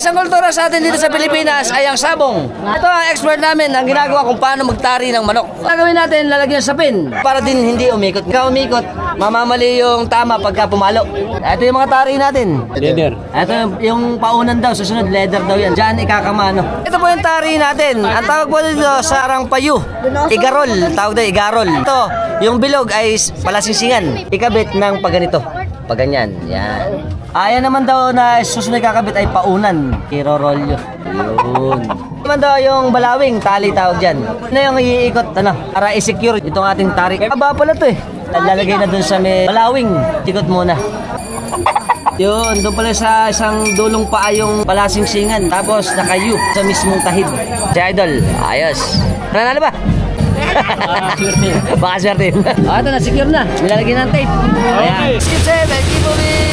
isang kultura sa atin dito sa Pilipinas ay ang sabong. Ito ang expert namin ang ginagawa kung paano magtari ng manok. Gagawin natin, lalagyan sa pin para din hindi umikot. Pagka umikot, mamamali yung tama pagka pumalo. Ito yung mga tari natin. Leather. Ito yung paunan daw, susunod leather daw yan. Diyan ikakamano. Ito po yung tari natin. Ang tawag po dito sa arang payu. Igarol, tawag daw igarol. Ito, yung bilog ay palasingsingan. Ikabit ng pagganito. Paganyan, yan. Ayan naman daw na susunod kakabit ay paunan. Kirorolyo. Yun. Naman daw yung balawing, tali tawag dyan. Ano yung iikot, para i-secure itong ating tarik. Aba pala to eh. Lalagay na dun sa may balawing. Ikot muna. Yun, doon pala sa isang dulong paa yung palasingsingan. Tapos nakayu sa mismong tahid. Si Idol, ayos. Nanalo ba? Baka swerte. Ito na, secure na. Nilalagay ng tape. Ayan. Keep safe and keep moving.